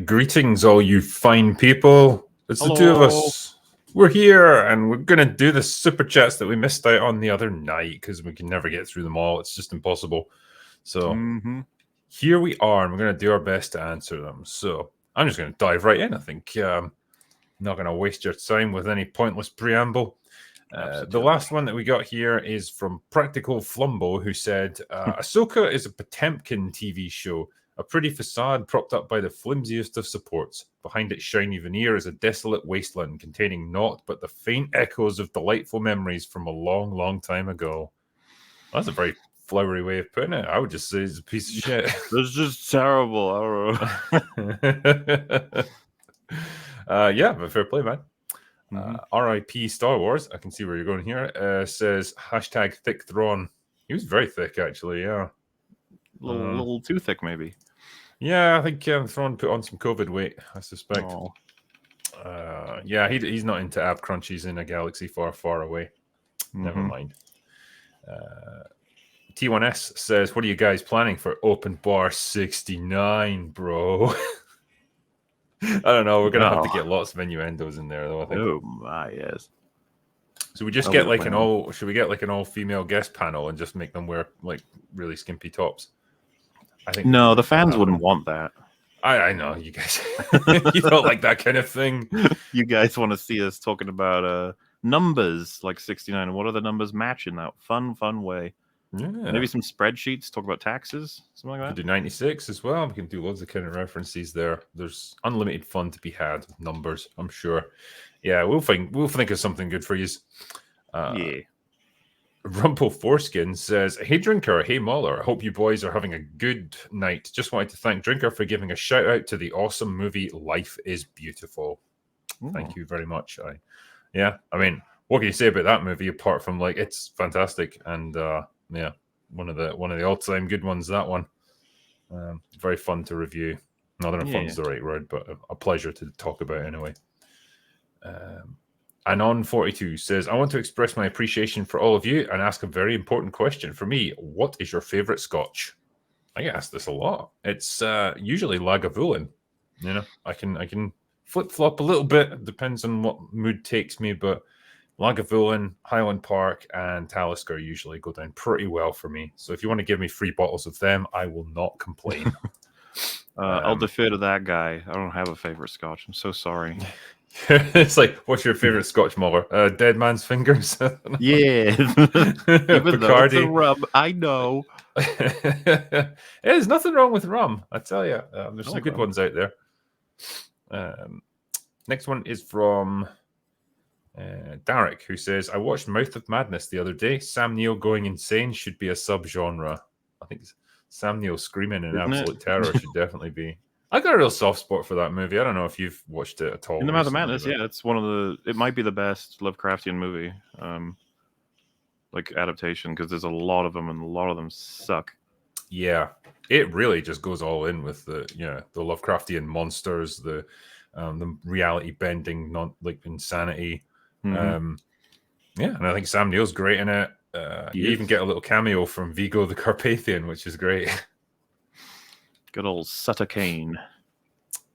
Greetings, all you fine people. It's the two of Hello. us. We're here, and we're going to do the super chats that we missed out on the other night because we can never get through them all. It's just impossible. So here we are, and we're going to do our best to answer them. So I'm just going to dive right in. I think not going to waste your time with any pointless preamble. The last one that we got here is from Practical Flumbo, who said, Ahsoka is a Potemkin TV show, a pretty facade propped up by the flimsiest of supports. Behind its shiny veneer is a desolate wasteland containing naught but the faint echoes of delightful memories from a long, long time ago. That's a very flowery way of putting it. I would just say it's a piece of shit. It's just terrible. I don't know. Yeah, but fair play, man. RIP Star Wars. I can see where you're going here. Says hashtag thick Thrawn. He was very thick, actually. Yeah, A little too thick, maybe. Yeah, I think Thrawn put on some COVID weight, I suspect. Yeah, he's not into ab crunchies in a galaxy far, far away. Never mind. T1S says, what are you guys planning for Open Bar 69, bro? I don't know. We're going to have to get lots of innuendos in there, though, I think. Oh, my, yes. So we just get like an all... Should we get like an all-female guest panel and just make them wear like really skimpy tops? I think no, the fans wouldn't want that. I know, you guys. You don't like that kind of thing. You guys want to see us talking about numbers like 69. What are the numbers match in that fun way? Yeah. Maybe some spreadsheets, talk about taxes, something like that. We can do 96 as well. We can do loads of kind of references there. There's unlimited fun to be had with numbers, I'm sure. Yeah, we'll think of something good for you. Yeah. Rumple Foreskin says, hey Drinker, hey Mauler, I hope you boys are having a good night. Just wanted to thank Drinker for giving a shout out to the awesome movie Life is Beautiful. Thank you very much. I mean, what can you say about that movie apart from like it's fantastic and yeah, one of the all-time good ones, that one. Very fun to review. I don't know if fun's the right word, but a pleasure to talk about anyway. Anon42 says, I want to express my appreciation for all of you and ask a very important question. For me, what is your favorite scotch? I get asked this a lot. It's usually Lagavulin. You know, I can flip-flop a little bit. It depends on what mood takes me, but Lagavulin, Highland Park, and Talisker usually go down pretty well for me. So if you want to give me 3 bottles of them, I will not complain. I'll defer to that guy. I don't have a favorite scotch. I'm so sorry. It's like, what's your favorite Scotch, Muller? Dead Man's Fingers? Yeah. Even though it's a rum, I know. There's nothing wrong with rum, I tell you. There's some good ones out there. Next one is from Derek, who says, I watched Mouth of Madness the other day. Sam Neill going insane should be a subgenre. I think Sam Neill screaming in absolute terror should definitely be. I got a real soft spot for that movie. I don't know if you've watched it at all. In the Mouth of Madness, yeah, it's one of the. It might be the best Lovecraftian movie, like adaptation, because there's a lot of them, and a lot of them suck. Yeah, it really just goes all in with the the Lovecraftian monsters, the reality bending, not like insanity. Yeah, and I think Sam Neill's great in it. You even get a little cameo from Vigo the Carpathian, which is great. Good old Sutter Kane.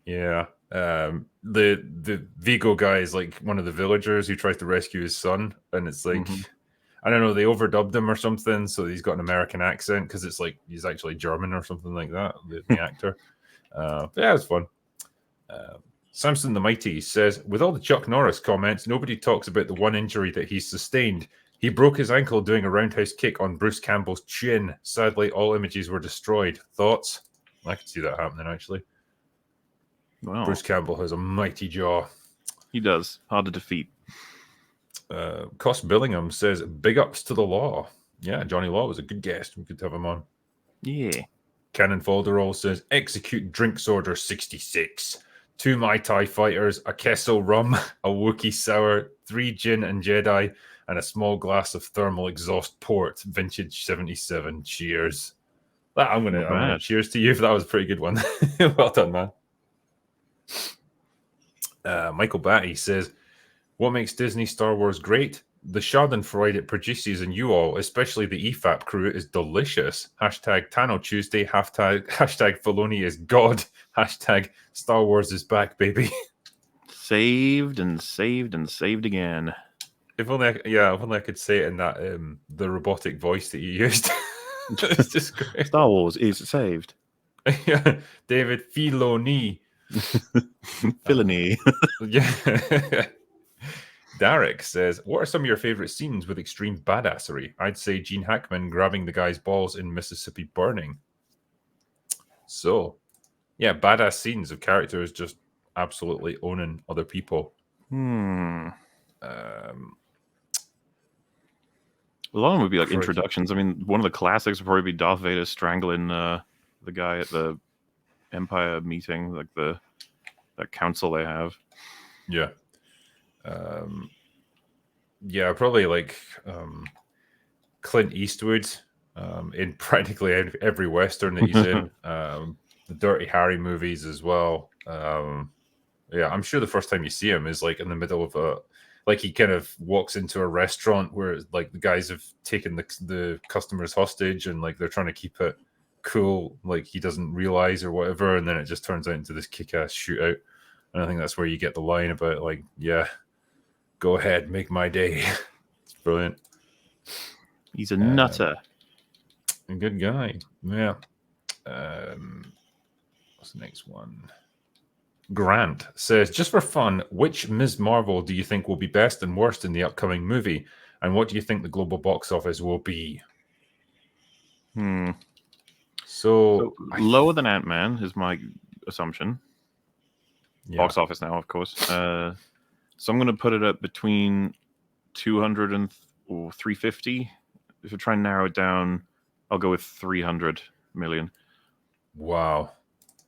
Yeah. The Vigo guy is like one of the villagers who tries to rescue his son. And it's like, I don't know, they overdubbed him or something. So he's got an American accent because it's like he's actually German or something like that, the actor. But yeah, it's fun. Samson the Mighty says, with all the Chuck Norris comments, nobody talks about the one injury that he's sustained. He broke his ankle doing a roundhouse kick on Bruce Campbell's chin. Sadly, all images were destroyed. Thoughts? I can see that happening, actually. Wow. Bruce Campbell has a mighty jaw. He does. Hard to defeat. Cost Billingham says, big ups to the Law. Yeah, Johnny Law was a good guest. We could have him on. Yeah. Cannon Folderall says, execute Drinks Order 66. 2 Mai Tai fighters, a Kessel rum, a Wookiee sour, 3 gin and Jedi, and a small glass of thermal exhaust port, vintage 77. Cheers. I'm gonna cheers to you. That was a pretty good one. Well done, man. Michael Batty says, what makes Disney Star Wars great? the Schadenfreude it produces in you all, especially the EFAP crew, is delicious. Hashtag Tano Tuesday. Hashtag Filoni is God. Hashtag Star Wars is back, baby. Saved and saved and saved again. If only I could say it in that the robotic voice that you used. It's just great. Star Wars is saved. Yeah, David Filoni. Filoni. Yeah. Derek says, what are some of your favorite scenes with extreme badassery? I'd say Gene Hackman grabbing the guy's balls in Mississippi Burning. So, yeah, badass scenes of characters just absolutely owning other people. A lot of them would be like introductions. I mean, one of the classics would probably be Darth Vader strangling the guy at the Empire meeting, like that council they have. Yeah. Yeah, probably like Clint Eastwood in practically every Western that he's in. The Dirty Harry movies as well. Yeah, I'm sure the first time you see him is like in the middle of like he kind of walks into a restaurant where like the guys have taken the customers hostage and like they're trying to keep it cool, like he doesn't realize or whatever, and then it just turns out into this kick-ass shootout. And I think that's where you get the line about like, yeah, go ahead, make my day. It's brilliant. He's a nutter. A good guy. Yeah. What's the next one? Grant says, just for fun, which Ms. Marvel do you think will be best and worst in the upcoming movie? And what do you think the global box office will be? So lower than Ant-Man is my assumption. Yeah. Box office now, of course. So I'm going to put it at between 200 and or 350. If you try and narrow it down, I'll go with 300 million. Wow.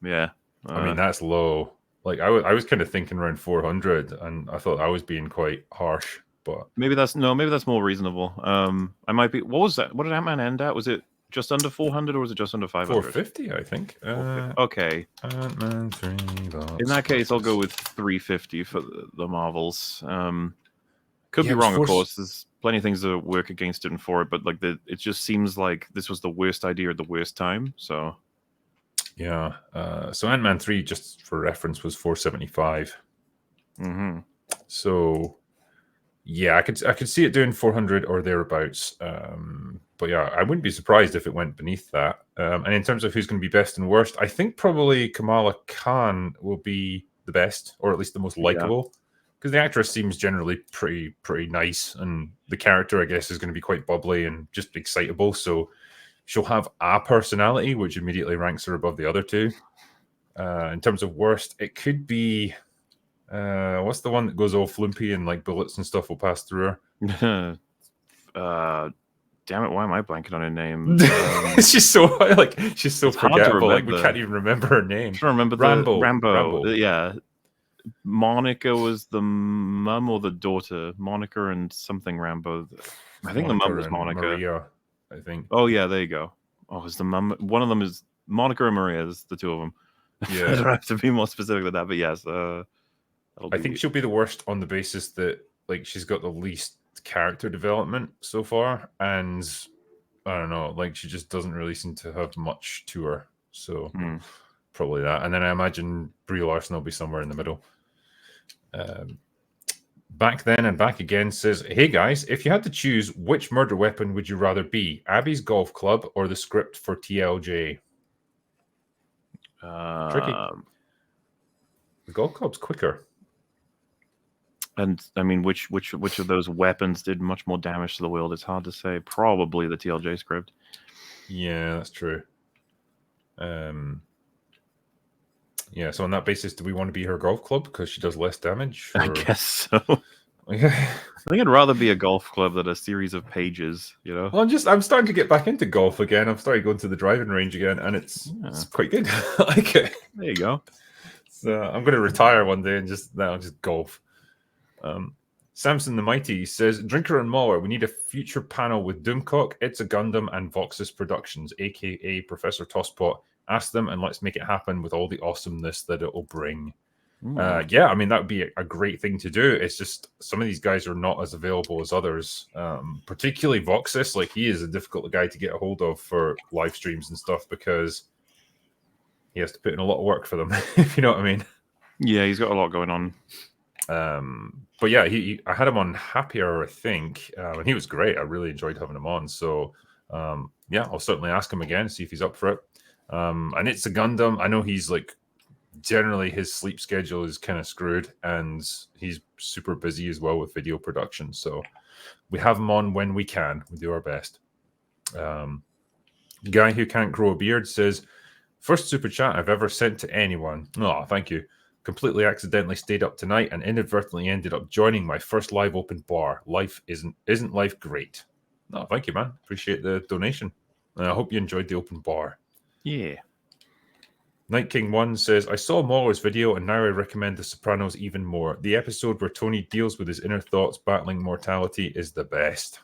Yeah. I mean, that's low. Like I was kind of thinking around 400, and I thought I was being quite harsh. But maybe that's more reasonable. I might be. What was that? What did Ant-Man end at? Was it just under 400 or was it just under 500? 450, I think. Okay. Ant-Man 3. In that case, I'll go with 350 for the Marvels. Could be wrong, of course. There's plenty of things that work against it and for it, but like it just seems like this was the worst idea at the worst time. So. Yeah. So Ant-Man 3, just for reference, was 475. So yeah, I could see it doing 400 or thereabouts. But yeah, I wouldn't be surprised if it went beneath that. And in terms of who's going to be best and worst, I think probably Kamala Khan will be the best, or at least the most likable, because the actress seems generally pretty nice, and the character, I guess, is going to be quite bubbly and just excitable. So she'll have a personality, which immediately ranks her above the other two. In terms of worst, it could be what's the one that goes all flumpy and like bullets and stuff will pass through her? Damn it! Why am I blanking on her name? she's so forgettable. Like we can't even remember her name. I'm trying to remember Rambo. Yeah, Monica was the mum or the daughter. Monica and something Rambo. I think the mum was Monica. Maria, I think. Oh yeah, there you go. Oh, is the mum? One of them is Monica and Maria. Is the two of them? Yeah, I don't have to be more specific than that, but yes. I think she'll be the worst on the basis that like she's got the least character development so far, and I don't know, like she just doesn't really seem to have much to her. So probably that, and then I imagine Brie Larson will be somewhere in the middle. Back then and back again says, hey guys, if you had to choose, which murder weapon would you rather be, Abby's golf club or the script for TLJ? Tricky. The golf club's quicker. And I mean, which of those weapons did much more damage to the world? It's hard to say. Probably the TLJ script. Yeah, that's true. Yeah, so on that basis, do we want to be her golf club because she does less damage? Or... I guess so. Yeah. I think I'd rather be a golf club than a series of pages, you know? Well, I'm starting to get back into golf again. I'm starting going to the driving range again, and it's quite good. I like it. There you go. So I'm going to retire one day and just golf. Samson the Mighty says, Drinker and Mauler, we need a future panel with Doomcock, It's a Gundam, and Voxus Productions, aka Professor Tosspot. Ask them and let's make it happen with all the awesomeness that it will bring. Yeah, I mean, that would be a great thing to do. It's just some of these guys are not as available as others, particularly Voxus. Like, he is a difficult guy to get a hold of for live streams and stuff because he has to put in a lot of work for them, if you know what I mean. Yeah, he's got a lot going on. But yeah, I had him on Happier, I think, and he was great. I really enjoyed having him on. So yeah, I'll certainly ask him again, see if he's up for it. And it's a Gundam. I know he's like, generally his sleep schedule is kind of screwed, and he's super busy as well with video production. So we have him on when we can. We do our best. Guy who can't grow a beard says, first super chat I've ever sent to anyone. Oh, thank you. Completely accidentally stayed up tonight and inadvertently ended up joining my first live open bar. Life isn't life great? No, thank you, man. Appreciate the donation. And I hope you enjoyed the open bar. Yeah. Night King 1 says, I saw Mauler's video and now I recommend The Sopranos even more. The episode where Tony deals with his inner thoughts battling mortality is the best.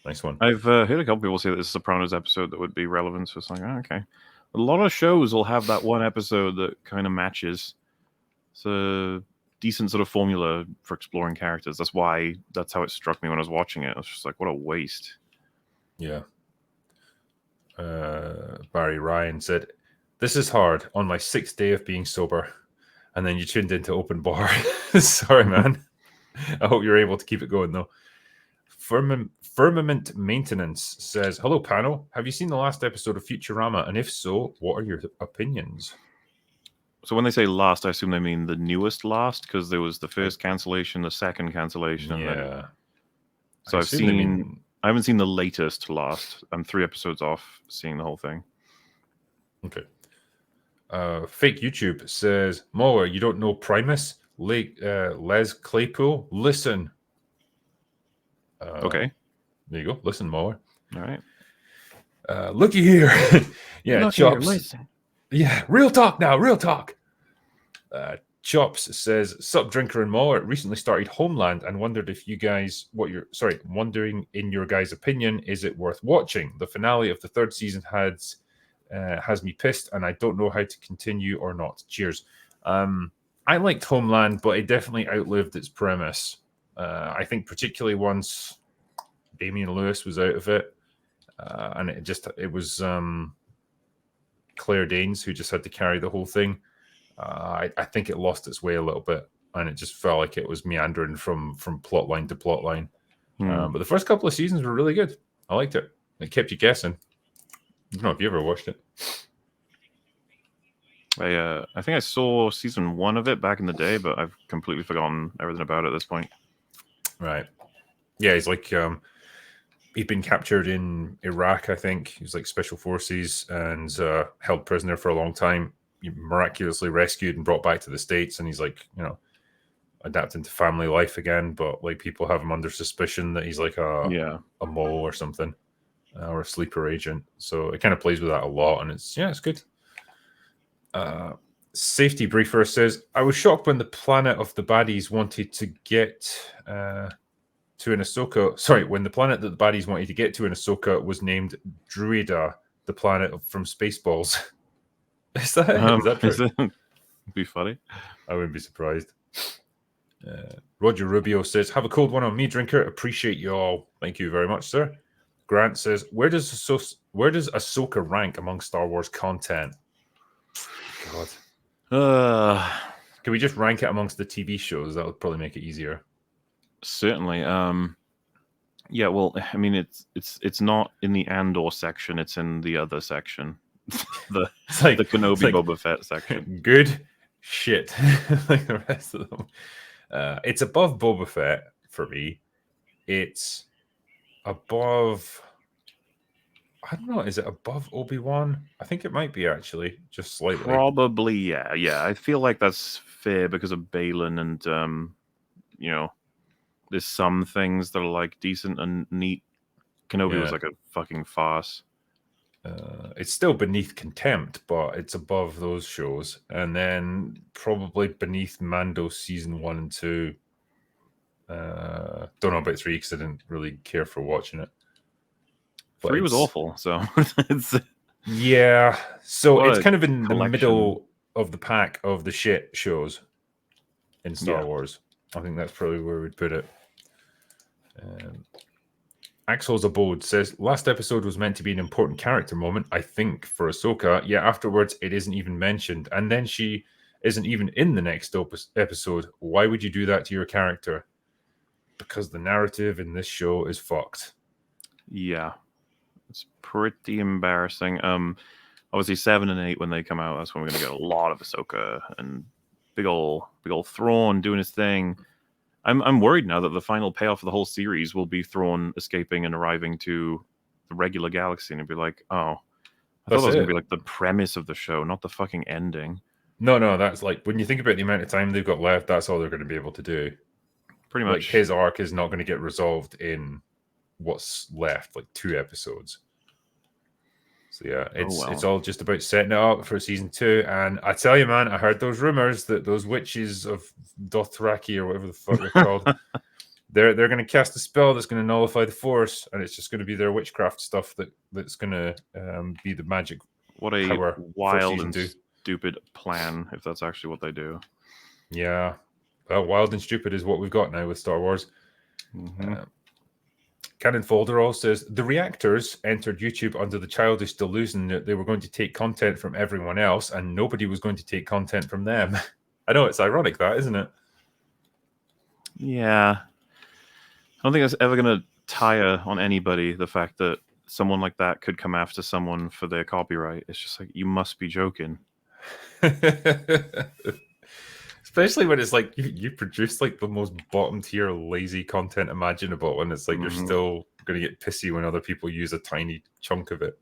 Nice one. I've heard a couple people say that this Sopranos episode that would be relevant. So it's like, oh, okay. A lot of shows will have that one episode that kind of matches. It's a decent sort of formula for exploring characters. That's how it struck me when I was watching it. I was just like, what a waste. Yeah. Barry Ryan said, this is hard on my 6th day of being sober. And then you tuned into open bar. Sorry, man. I hope you're able to keep it going, though. Firmament Maintenance says, hello, panel. Have you seen the last episode of Futurama? And if so, what are your opinions? So when they say last, I assume they mean the newest last, because there was the first cancellation, the second cancellation. Yeah. So I haven't seen the latest last. I'm 3 episodes off seeing the whole thing. Okay. Fake YouTube says, Mauler, you don't know Primus? Les Claypool? Listen. Okay. There you go. Listen, Mauler. All right. Looky here. Yeah, Look Chops. here, listen. Yeah, real talk now. Real talk. Chops says, sup, Drinker and Mauler recently started Homeland and wondered if you guys, wondering in your guys' opinion, is it worth watching? The finale of the 3rd season has me pissed and I don't know how to continue or not. Cheers. I liked Homeland, but it definitely outlived its premise. I think particularly once Damian Lewis was out of it, and it was Claire Danes who just had to carry the whole thing. I think it lost its way a little bit, and it just felt like it was meandering from plot line to plot line. But the first couple of seasons were really good. I liked it. It kept you guessing. I don't know if you ever watched it. I think I saw season 1 of it back in the day, but I've completely forgotten everything about it at this point. Right. Yeah, he's like he'd been captured in Iraq, I think. He was like special forces and held prisoner for a long time. He miraculously rescued and brought back to the States, and he's like, adapting to family life again. But like people have him under suspicion that he's like a mole or something, or a sleeper agent. So it kind of plays with that a lot, and it's good. Safety Briefer says, I was shocked when the planet of the baddies wanted to get to an Ahsoka. Sorry, when the planet that the baddies wanted to get to in Ahsoka was named Druida, the planet from Spaceballs. Is that true? It'd be funny. I wouldn't be surprised. Roger Rubio says, have a cold one on me, Drinker. Appreciate you all. Thank you very much, sir. Grant says, where does Ahsoka rank among Star Wars content? God. Can we just rank it amongst the TV shows? That would probably make it easier. Certainly. Yeah, well, I mean, it's not in the Andor section. It's in the other section. the Kenobi Boba Fett section. Good shit. Like the rest of them. It's above Boba Fett for me. It's above... I don't know. Is it above Obi-Wan? I think it might be, actually. Just slightly. Probably, yeah. Yeah, I feel like that's fair because of Balin and, there's some things that are, like, decent and neat. Kenobi was, like, a fucking farce. It's still beneath Contempt, but it's above those shows. And then probably beneath Mando Season 1 and 2. Don't know about 3 because I didn't really care for watching it. 3 was awful, so yeah. So it's kind of in the middle. of the pack of the shit shows in Star Wars. I think that's probably where we'd put it. Axel's Abode says, last episode was meant to be an important character moment, I think, for Ahsoka. Yet afterwards, it isn't even mentioned. And then she isn't even in the next episode. Why would you do that to your character? Because the narrative in this show is fucked. Yeah. It's pretty embarrassing. Obviously 7 and 8 when they come out, that's when we're gonna get a lot of Ahsoka and big ol' Thrawn doing his thing. I'm worried now that the final payoff of the whole series will be Thrawn escaping and arriving to the regular galaxy, and it'd be like, oh, I thought that was gonna be like the premise of the show, not the fucking ending. No, that's like when you think about the amount of time they've got left, that's all they're going to be able to do. Pretty much, like his arc is not going to get resolved in what's left, like 2 episodes. So yeah, it's all just about setting it up for season 2. And I tell you, man, I heard those rumors that those witches of Dothraki or whatever the fuck they're called, they're going to cast a spell that's going to nullify the Force, and it's just going to be their witchcraft stuff that's going to be the magic. What a wild and stupid plan! If that's actually what they do. Yeah, well, wild and stupid is what we've got now with Star Wars. Cannon Folderall says, the reactors entered YouTube under the childish delusion that they were going to take content from everyone else and nobody was going to take content from them. I know, it's ironic that, isn't it? Yeah. I don't think that's ever going to tire on anybody, the fact that someone like that could come after someone for their copyright. It's just like, you must be joking. Especially when it's like you produce like the most bottom tier lazy content imaginable, and it's like you're still going to get pissy when other people use a tiny chunk of it.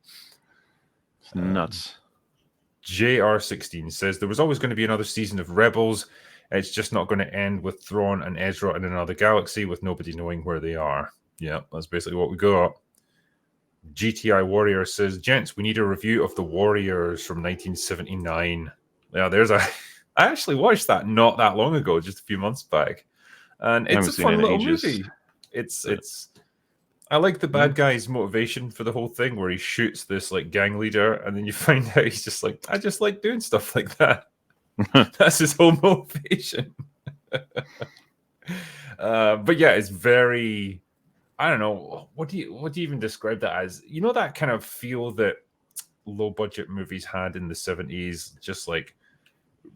It's nuts. JR16 says there was always going to be another season of Rebels. It's just not going to end with Thrawn and Ezra in another galaxy with nobody knowing where they are. Yeah, that's basically what we got. GTI Warrior says, gents, we need a review of The Warriors from 1979. Yeah, there's a... I actually watched that not that long ago, just a few months back, and it's a fun little movie. It's I like the bad guy's motivation for the whole thing, where he shoots this like gang leader, and then you find out he's just like, I just like doing stuff like that. That's his whole motivation. But yeah, it's very, I don't know, what do you even describe that as? You know, that kind of feel that low budget movies had in the 70s, just like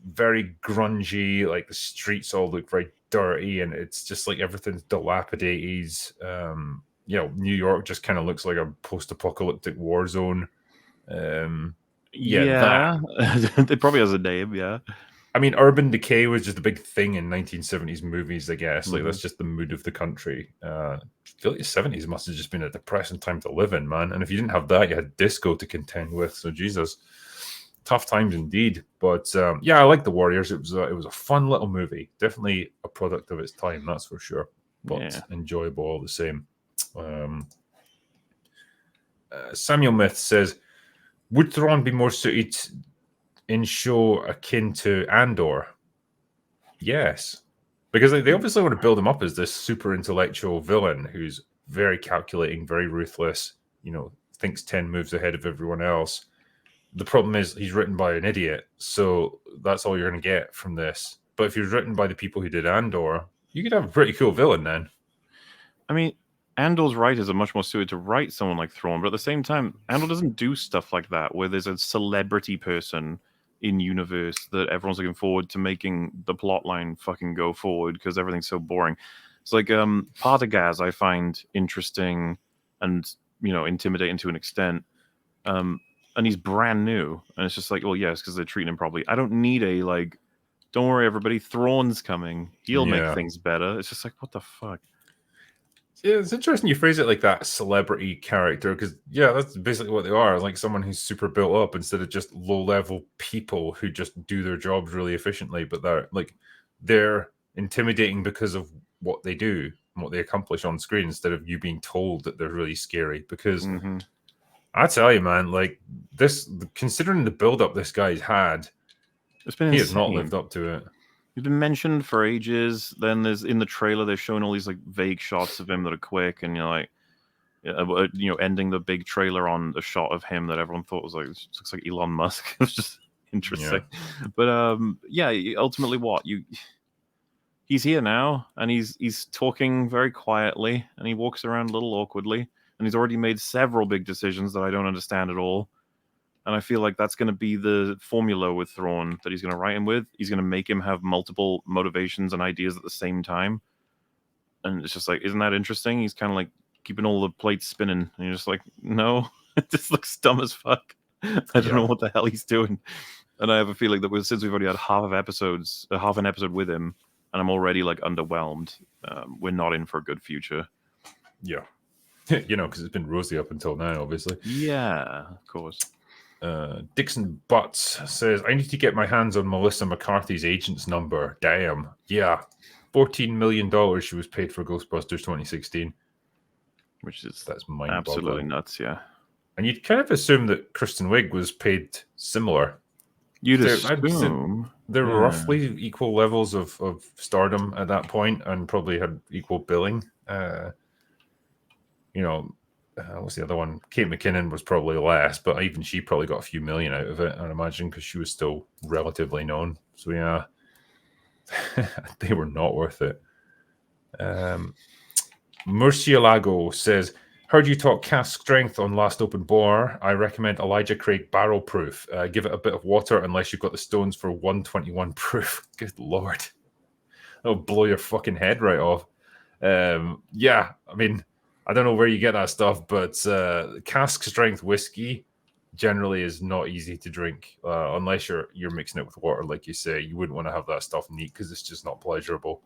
very grungy, like the streets all look very dirty, and it's just like everything's dilapidated. You know, New York just kind of looks like a post-apocalyptic war zone. Yeah. It probably has a name. Yeah, I mean, urban decay was just a big thing in 1970s movies, I guess. Like that's just the mood of the country. I feel like the 70s must have just been a depressing time to live in, man. And if you didn't have that, you had disco to contend with. So Jesus. Tough times indeed, but yeah, I like The Warriors. It was a fun little movie, definitely a product of its time, that's for sure, but enjoyable all the same. Samuel Myth says, would Thrawn be more suited in show akin to Andor? Yes, because they obviously want to build him up as this super intellectual villain who's very calculating, very ruthless, you know, thinks 10 moves ahead of everyone else. The problem is he's written by an idiot, so that's all you're going to get from this. But if he's written by the people who did Andor, you could have a pretty cool villain then. I mean, Andor's writers are much more suited to write someone like Thrawn, but at the same time, Andor doesn't do stuff like that, where there's a celebrity person in universe that everyone's looking forward to making the plot line fucking go forward because everything's so boring. It's like Partagaz I find interesting and, you know, intimidating to an extent. And he's brand new, and it's just like, well, yes, because they're treating him properly. I don't need a like, don't worry, everybody, Thrawn's coming. He'll make things better. It's just like, what the fuck? Yeah, it's interesting you phrase it like that, celebrity character, because yeah, that's basically what they are. Like someone who's super built up instead of just low-level people who just do their jobs really efficiently, but they're intimidating because of what they do and what they accomplish on screen, instead of you being told that they're really scary. Because I tell you, man, like this, considering the build-up this guy's had, he has not lived up to it. He's been mentioned for ages. Then there's in the trailer they're showing all these like vague shots of him that are quick, and you're like, you know, ending the big trailer on a shot of him that everyone thought was like, looks like Elon Musk. It was just interesting. Yeah. But ultimately, he's here now, and he's talking very quietly, and he walks around a little awkwardly, and he's already made several big decisions that I don't understand at all. And I feel like that's going to be the formula with Thrawn that he's going to write him with. He's going to make him have multiple motivations and ideas at the same time. And it's just like, isn't that interesting? He's kind of like keeping all the plates spinning. And you're just like, no, it just looks dumb as fuck. I don't know what the hell he's doing. And I have a feeling that since we've already had half an episode with him, and I'm already like underwhelmed, we're not in for a good future. Yeah. Because it's been rosy up until now, obviously. Yeah, of course. Dixon Butts says, I need to get my hands on Melissa McCarthy's agent's number. Damn. Yeah. $14 million she was paid for Ghostbusters 2016. That's absolutely nuts, yeah. And you'd kind of assume that Kristen Wiig was paid similar. You'd assume. They're roughly equal levels of stardom at that point and probably had equal billing. What's the other one? Kate McKinnon was probably less, but even she probably got a few million out of it, I'd imagine, because she was still relatively known. So yeah, they were not worth it. Murcielago says, heard you talk cast strength on Last Open Bore. I recommend Elijah Craig barrel proof. Give it a bit of water unless you've got the stones for 121 proof. Good Lord. That'll blow your fucking head right off. Yeah, I mean, I don't know where you get that stuff, but cask strength whiskey generally is not easy to drink unless you're mixing it with water, like you say. You wouldn't want to have that stuff neat because it's just not pleasurable.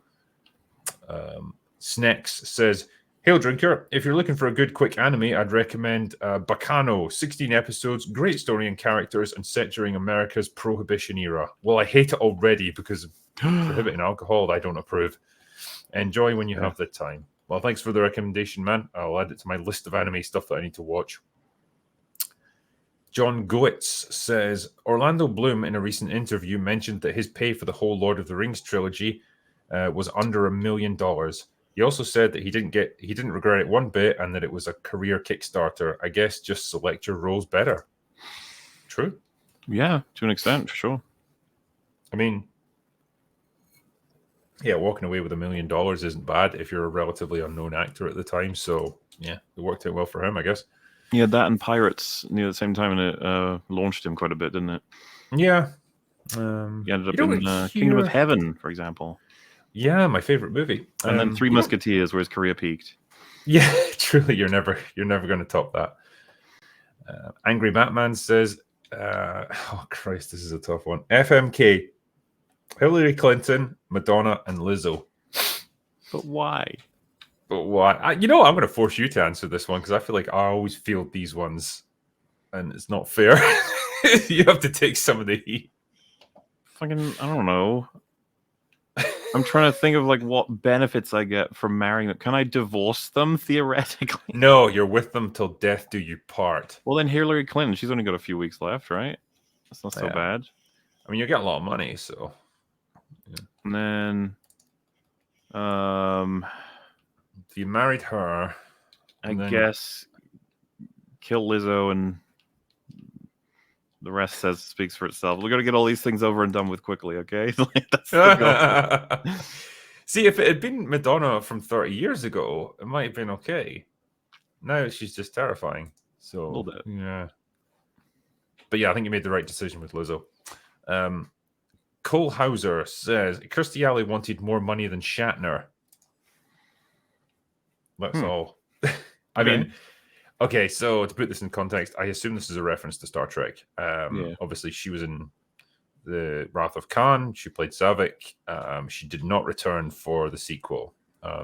Snex says, Hail Drinker, if you're looking for a good quick anime, I'd recommend Bacano, 16 episodes, great story and characters, and set during America's Prohibition era. Well, I hate it already because of prohibiting alcohol. I don't approve. Enjoy when you have the time. Well, thanks for the recommendation, man. I'll add it to my list of anime stuff that I need to watch. John Goetz says, Orlando Bloom in a recent interview mentioned that his pay for the whole Lord of the Rings trilogy was under $1 million. He also said that he didn't regret it one bit and that it was a career Kickstarter. I guess just select your roles better. True. Yeah, to an extent, for sure. I mean, yeah, walking away with $1 million isn't bad if you're a relatively unknown actor at the time. So, yeah, it worked out well for him, I guess. Yeah, that and Pirates near the same time, and it launched him quite a bit, didn't it? Yeah. He ended up in Kingdom of Heaven, for example. Yeah, my favorite movie. And then Three Musketeers, where his career peaked. Yeah, truly, you're never going to top that. Angry Batman says, oh, Christ, this is a tough one. FMK, Hillary Clinton, Madonna, and Lizzo. But why? I'm going to force you to answer this one because I feel like I always field these ones, and it's not fair. You have to take some of the heat. Fucking, I don't know. I'm trying to think of like what benefits I get from marrying them. Can I divorce them theoretically? No, you're with them till death do you part. Well, then Hillary Clinton, she's only got a few weeks left, right? That's not so bad. I mean, you get a lot of money, so. Yeah. And then, if you married her, I guess kill Lizzo and the rest speaks for itself. We're gonna get all these things over and done with quickly, okay? That's the goal. See, if it had been Madonna from 30 years ago, it might have been okay. Now she's just terrifying. So a little bit. Yeah. But yeah, I think you made the right decision with Lizzo. Cole Hauser says Kirstie Alley wanted more money than Shatner. That's all. I mean, okay, so to put this in context, I assume this is a reference to Star Trek. Obviously, she was in the Wrath of Khan. She played Savik. She did not return for the sequel.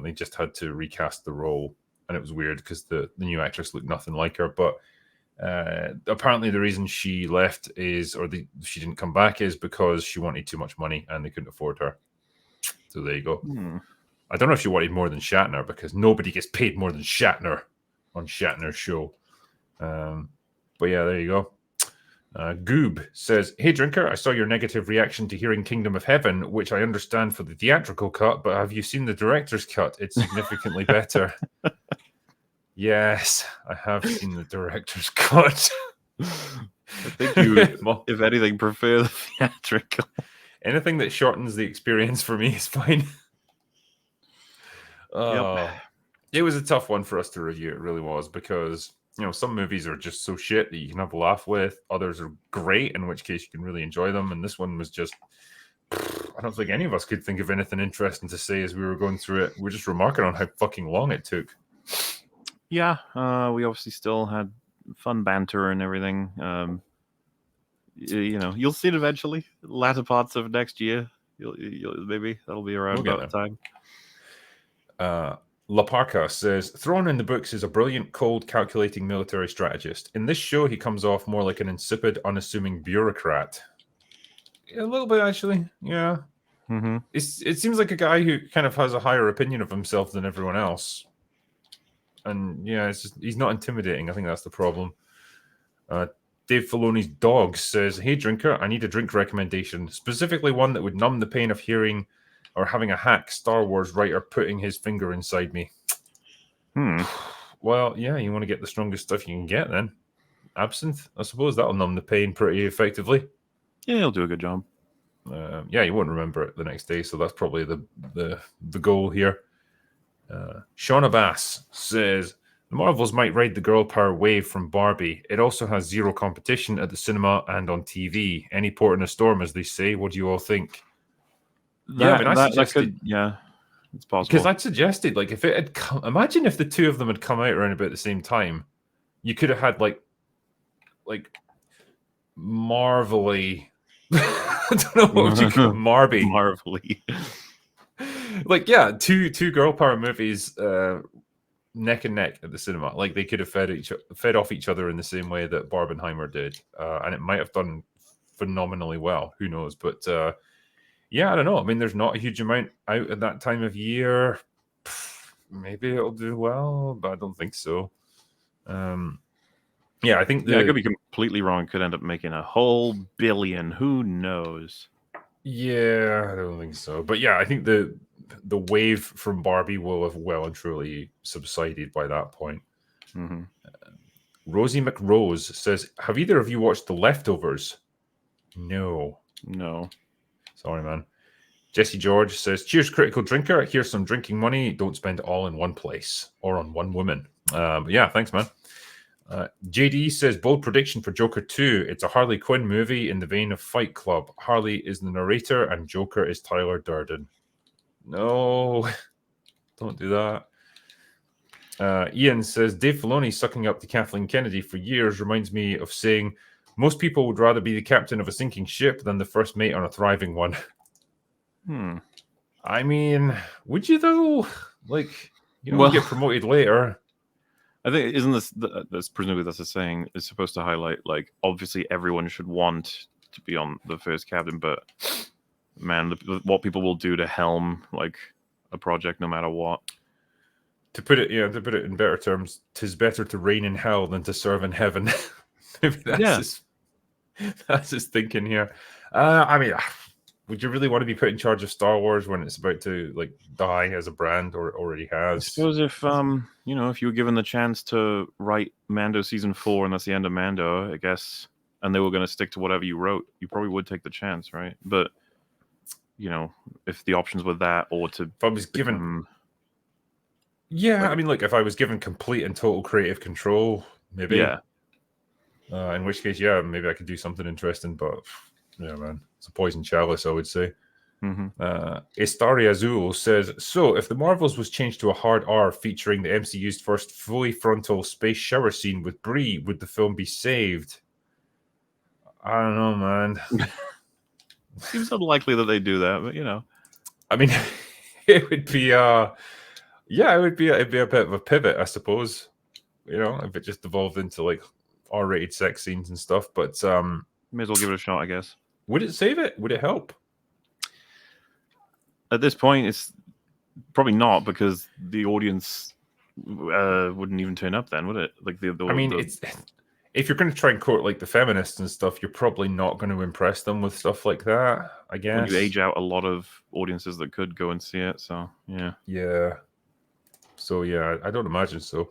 They just had to recast the role, and it was weird because the new actress looked nothing like her. But apparently, the reason she left she didn't come back is because she wanted too much money and they couldn't afford her. So there you go. I don't know if she wanted more than Shatner because nobody gets paid more than Shatner on Shatner's show. But yeah, there you go. Goob says, Hey Drinker, I saw your negative reaction to hearing Kingdom of Heaven, which I understand for the theatrical cut, but have you seen the director's cut? It's significantly better. Yes, I have seen the director's cut. I think you, if anything, prefer the theatrical. Anything that shortens the experience for me is fine. Yep. It was a tough one for us to review. It really was, because some movies are just so shit that you can have a laugh with. Others are great, in which case you can really enjoy them. And this one was just, I don't think any of us could think of anything interesting to say as we were going through it. We're just remarking on how fucking long it took. Yeah, we obviously still had fun banter and everything. You'll see it eventually. Latter parts of next year, you'll maybe that'll be around about the time. Laparca says, Thrawn in the books is a brilliant, cold, calculating military strategist. In this show, he comes off more like an insipid, unassuming bureaucrat. A little bit, actually. Yeah. Mm-hmm. It seems like a guy who kind of has a higher opinion of himself than everyone else. And yeah, he's not intimidating. I think that's the problem. Dave Filoni's dog says, Hey, drinker, I need a drink recommendation. Specifically one that would numb the pain of hearing or having a hack Star Wars writer putting his finger inside me. Well, yeah, you want to get the strongest stuff you can get then. Absinthe, I suppose that'll numb the pain pretty effectively. Yeah, he'll do a good job. Yeah, you won't remember it the next day, so that's probably the goal here. Shauna Bass says, the Marvels might ride the girl power wave from Barbie. It also has zero competition at the cinema and on TV. Any port in a storm, as they say. What do you all think? That could, it's possible. Because I'd suggested, like, if it had come, imagine if the two of them had come out around about the same time, you could have had like marvelly. I don't know what would you call Marby. Marvelly. Like, yeah, two girl power movies, neck and neck at the cinema. Like, they could have fed off each other in the same way that Barbenheimer did, and it might have done phenomenally well. Who knows? But yeah, I don't know. I mean, there's not a huge amount out at that time of year. Maybe it'll do well, but I don't think so. Yeah, I think I could be completely wrong. Could end up making a whole billion. Who knows? Yeah, I don't think so. But yeah, I think the wave from Barbie will have well and truly subsided by that point. Mm-hmm. Rosie McRose says, have either of you watched The Leftovers? No. Sorry, man. Jesse George says, cheers, critical drinker. Here's some drinking money. Don't spend it all in one place or on one woman. Yeah, thanks, man. JD says, bold prediction for Joker 2. It's a Harley Quinn movie in the vein of Fight Club. Harley is the narrator and Joker is Tyler Durden. No, don't do that. Ian says, Dave Filoni sucking up to Kathleen Kennedy for years reminds me of saying, most people would rather be the captain of a sinking ship than the first mate on a thriving one. I mean, would you though? Like, you get promoted later. I think, isn't this presumably that's a saying, it's supposed to highlight, like, obviously everyone should want to be on the first captain, but man, what people will do to helm like a project no matter what. To put it in better terms, 'tis better to reign in hell than to serve in heaven. Maybe that's his thinking here. I mean, would you really want to be put in charge of Star Wars when it's about to like die as a brand, or already has? I suppose if if you were given the chance to write Mando season 4 and that's the end of Mando, I guess, and they were going to stick to whatever you wrote, you probably would take the chance, right? But if the options were that, or to, if I was given, I mean, look, if I was given complete and total creative control, maybe, in which case, maybe I could do something interesting. But yeah, man, it's a poison chalice, I would say. Estari Azul says, so if the Marvels was changed to a hard R featuring the MCU's first fully frontal space shower scene with Brie, would the film be saved? I don't know, man. Seems unlikely that they do that, but I mean, it would be it'd be a bit of a pivot, I suppose. If it just evolved into like R-rated sex scenes and stuff. But may as well give it a shot, I guess. Would it save it? Would it help? At this point, it's probably not, because the audience wouldn't even turn up then, would it? Like it's if you're going to try and quote like the feminists and stuff, you're probably not going to impress them with stuff like that, I guess. When you age out a lot of audiences that could go and see it, so yeah. So yeah, I don't imagine so.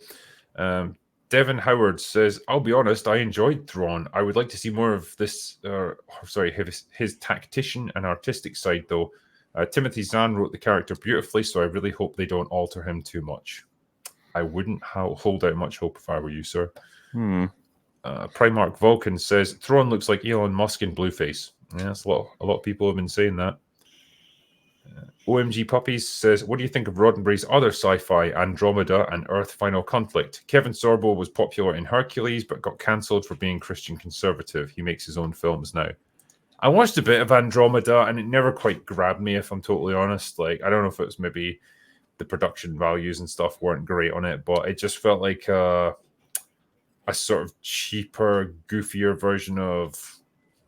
Devin Howard says, I'll be honest, I enjoyed Thrawn. I would like to see more of this, his tactician and artistic side, though. Timothy Zahn wrote the character beautifully, so I really hope they don't alter him too much. I wouldn't hold out much hope if I were you, sir. Primarch Vulcan says, Thrawn looks like Elon Musk in blueface. Yeah, that's a lot of people have been saying that. OMG Puppies says, what do you think of Roddenberry's other sci-fi, Andromeda and Earth Final Conflict? Kevin Sorbo was popular in Hercules, but got cancelled for being Christian conservative. He makes his own films now. I watched a bit of Andromeda, and it never quite grabbed me, if I'm totally honest. Like, I don't know if it was maybe the production values and stuff weren't great on it, but it just felt like a sort of cheaper, goofier version of,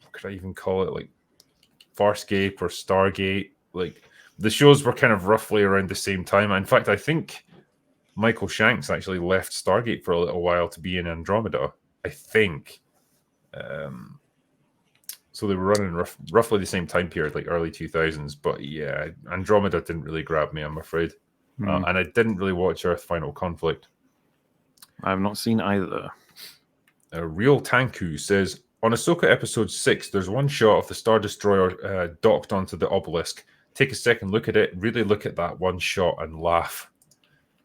what could I even call it? Like Farscape or Stargate. Like, the shows were kind of roughly around the same time. In fact, I think Michael Shanks actually left Stargate for a little while to be in Andromeda, I think. So they were running roughly the same time period, like early 2000s. But yeah, Andromeda didn't really grab me, I'm afraid. And I didn't really watch Earth Final Conflict. I have not seen either. Real Tanku says, on Ahsoka episode 6, there's one shot of the Star Destroyer docked onto the obelisk. Take a second look at it, really look at that one shot and laugh.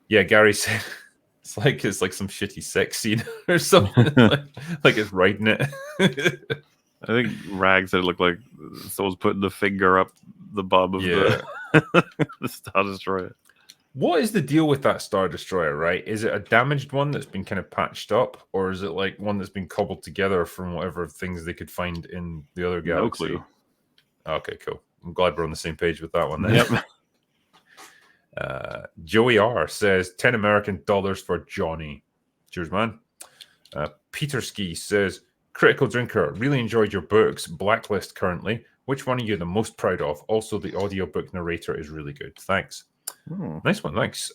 Yeah, Gary said it's like some shitty sex scene or something. like it's riding it. I think Rag said it looked like someone's putting the finger up the bum of the Star Destroyer. What is the deal with that Star Destroyer, right? Is it a damaged one that's been kind of patched up, or is it like one that's been cobbled together from whatever things they could find in the other galaxy? No clue. Okay, cool. I'm glad we're on the same page with that one then. Yep. Joey R says $10 American for Johnny. Cheers, man. Peter Ski says, Critical Drinker, really enjoyed your books. Blacklist currently. Which one are you the most proud of? Also, the audiobook narrator is really good. Thanks. Nice one, thanks.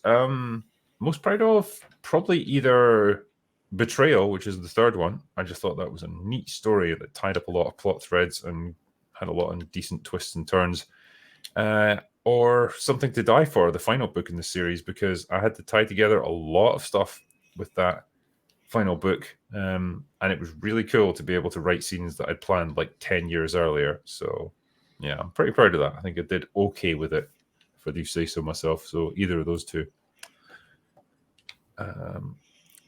Most proud of? Probably either Betrayal, which is the third one. I just thought that was a neat story that tied up a lot of plot threads and had a lot of decent twists and turns. Or Something to Die For, the final book in the series, because I had to tie together a lot of stuff with that final book. And it was really cool to be able to write scenes that I'd planned like 10 years earlier. So, yeah, I'm pretty proud of that. I think I did okay with it, if I do say so myself. So either of those two.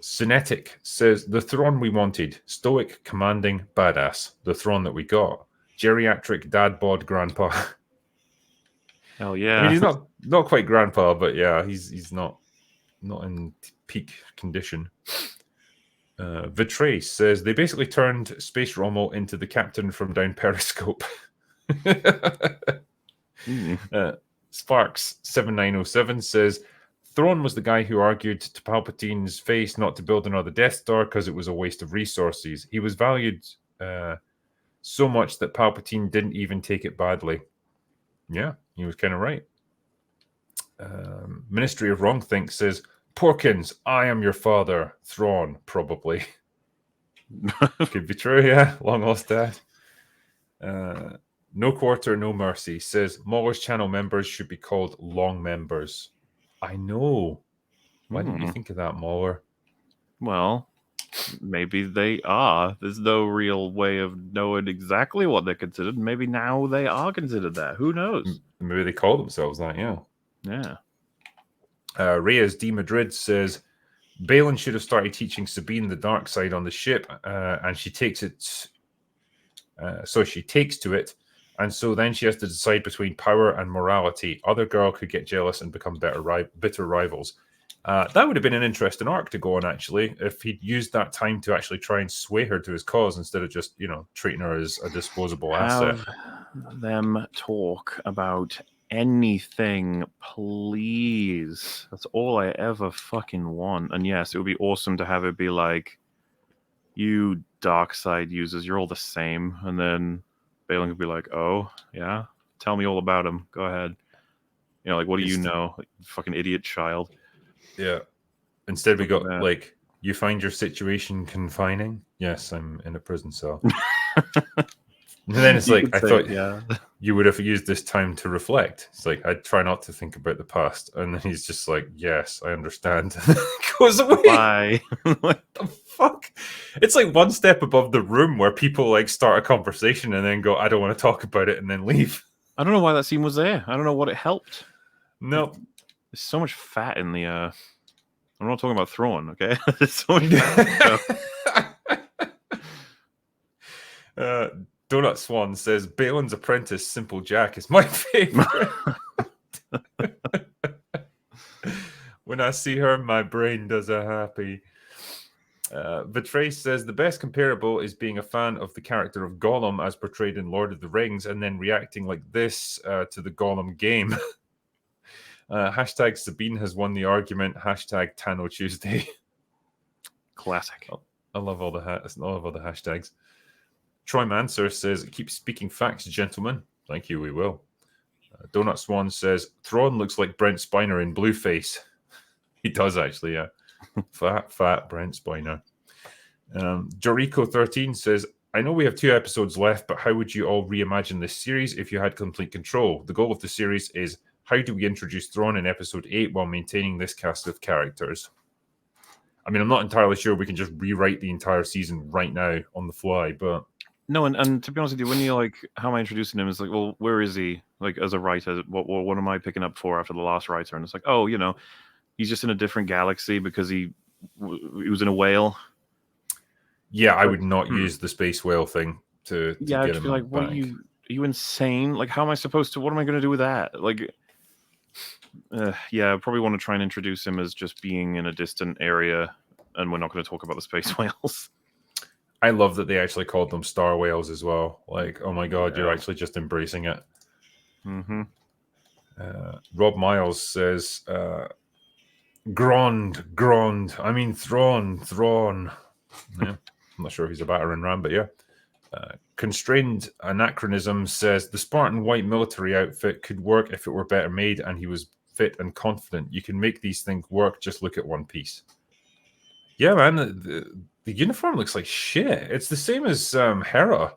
Cinetic says, the Thrawn we wanted. Stoic, commanding, badass. The Thrawn that we got. Geriatric dad bod grandpa. Hell yeah. I mean, he's not quite grandpa, but yeah, he's not in peak condition. Vitray says, they basically turned Space Rommel into the captain from down Periscope. Sparks7907 says, Thrawn was the guy who argued to Palpatine's face not to build another Death Star because it was a waste of resources. He was valued so much that Palpatine didn't even take it badly. Yeah, he was kind of right. Ministry of Wrongthink says, Porkins, I am your father. Thrawn, probably. Could be true, yeah. Long lost dad. No Quarter, No Mercy says, Mauler's channel members should be called long members. I know. Why didn't you think of that, Mauler? Well, maybe they are. There's no real way of knowing exactly what they're considered. Maybe now they are considered that. Who knows? Maybe they call themselves that, yeah. Yeah. Reyes D. Madrid says, Balin should have started teaching Sabine the dark side on the ship, and she takes it. So she takes to it, and so then she has to decide between power and morality. Other girl could get jealous and become bitter rivals. That would have been an interesting arc to go on, actually, if he'd used that time to actually try and sway her to his cause instead of just, treating her as a disposable asset. Have them talk about anything, please. That's all I ever fucking want. And yes, it would be awesome to have it be like, you dark side users, you're all the same. And then Balin could be like, oh, yeah? Tell me all about him. Go ahead. What do you know? Like, fucking idiot child. Yeah. Instead, we got, you find your situation confining? Yes, I'm in a prison cell. And then it's like, I thought yeah. you would have used this time to reflect. It's like, I try not to think about the past. And then he's just like, yes, I understand. Goes away. Bye. What the fuck? It's like one step above the room where people like start a conversation and then go, I don't want to talk about it, and then leave. I don't know why that scene was there. I don't know what it helped. Nope. There's so much fat in the I'm not talking about Thrawn, okay? There's so much fat. Donut Swan says Balin's apprentice, Simple Jack, is my favorite. When I see her, my brain does a happy. Betrace says the best comparable is being a fan of the character of Gollum as portrayed in Lord of the Rings and then reacting like this to the Gollum game. Hashtag Sabine has won the argument. Hashtag Tano Tuesday. Classic. I love all the hashtags. Troy Manser says, keep speaking facts, gentlemen. Thank you, we will. Donut Swan says, Thrawn looks like Brent Spiner in Blueface. He does, actually, yeah. fat Brent Spiner. Jorico13 says, I know we have 2 episodes left, but how would you all reimagine this series if you had complete control? The goal of the series is, how do we introduce Thrawn in episode 8 while maintaining this cast of characters? I mean, I'm not entirely sure we can just rewrite the entire season right now on the fly, but... No, and to be honest with you, when you're like, how am I introducing him? It's like, well, where is he? Like, as a writer, what am I picking up for after the last writer? And it's like, oh, you know, he's just in a different galaxy because he was in a whale. Yeah, I would not use the space whale thing to yeah, get I'd him be like, back. what are you insane? Like, how am I supposed to, what am I going to do with that? Like, yeah, I probably want to try and introduce him as just being in a distant area, and we're not going to talk about the space whales. I love that they actually called them star whales as well. Like, oh my god, you're actually just embracing it. Mm-hmm. Rob Miles says, Grond. I mean, Thrawn. Yeah, I'm not sure if he's a battering ram, but yeah. Constrained Anachronism says, the Spartan white military outfit could work if it were better made and he was fit and confident. You can make these things work. Just look at One Piece. Yeah, man, the uniform looks like shit. It's the same as Hera.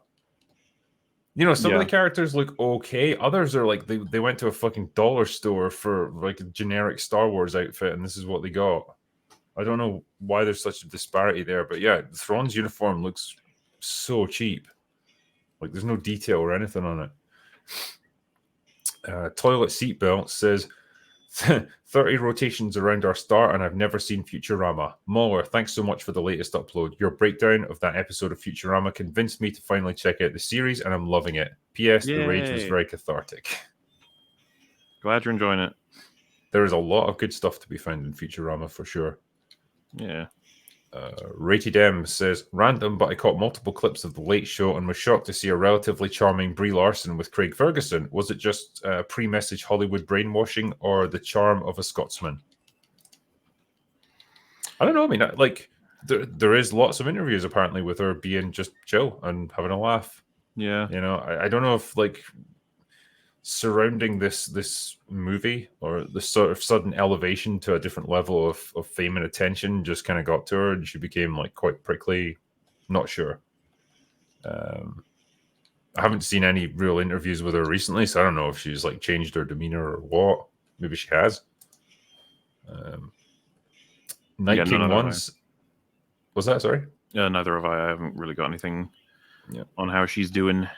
You know, some of the characters look okay. Others are like they went to a fucking dollar store for like a generic Star Wars outfit, and this is what they got. I don't know why there's such a disparity there, but yeah, Thrawn's uniform looks so cheap. Like there's no detail or anything on it. Toilet Seatbelt says 30 rotations around our star, and I've never seen Futurama. Mauler, thanks so much for the latest upload. Your breakdown of that episode of Futurama convinced me to finally check out the series, and I'm loving it. P.S. Yay. The rage was very cathartic. Glad you're enjoying it. There is a lot of good stuff to be found in Futurama for sure. Yeah. Rated M says, random, but I caught multiple clips of the Late Show and was shocked to see a relatively charming Brie Larson with Craig Ferguson. Was it just pre-message Hollywood brainwashing or the charm of a Scotsman? I don't know. I mean, like, there is lots of interviews apparently with her being just chill and having a laugh. Yeah. You know, I don't know if like surrounding this movie or the sort of sudden elevation to a different level of fame and attention just kind of got to her and she became like quite prickly. Not sure. I haven't seen any real interviews with her recently, so I don't know if she's like changed her demeanor or what. Maybe she has. Night King ones. Was that sorry? Neither have I. I haven't really got anything on how she's doing.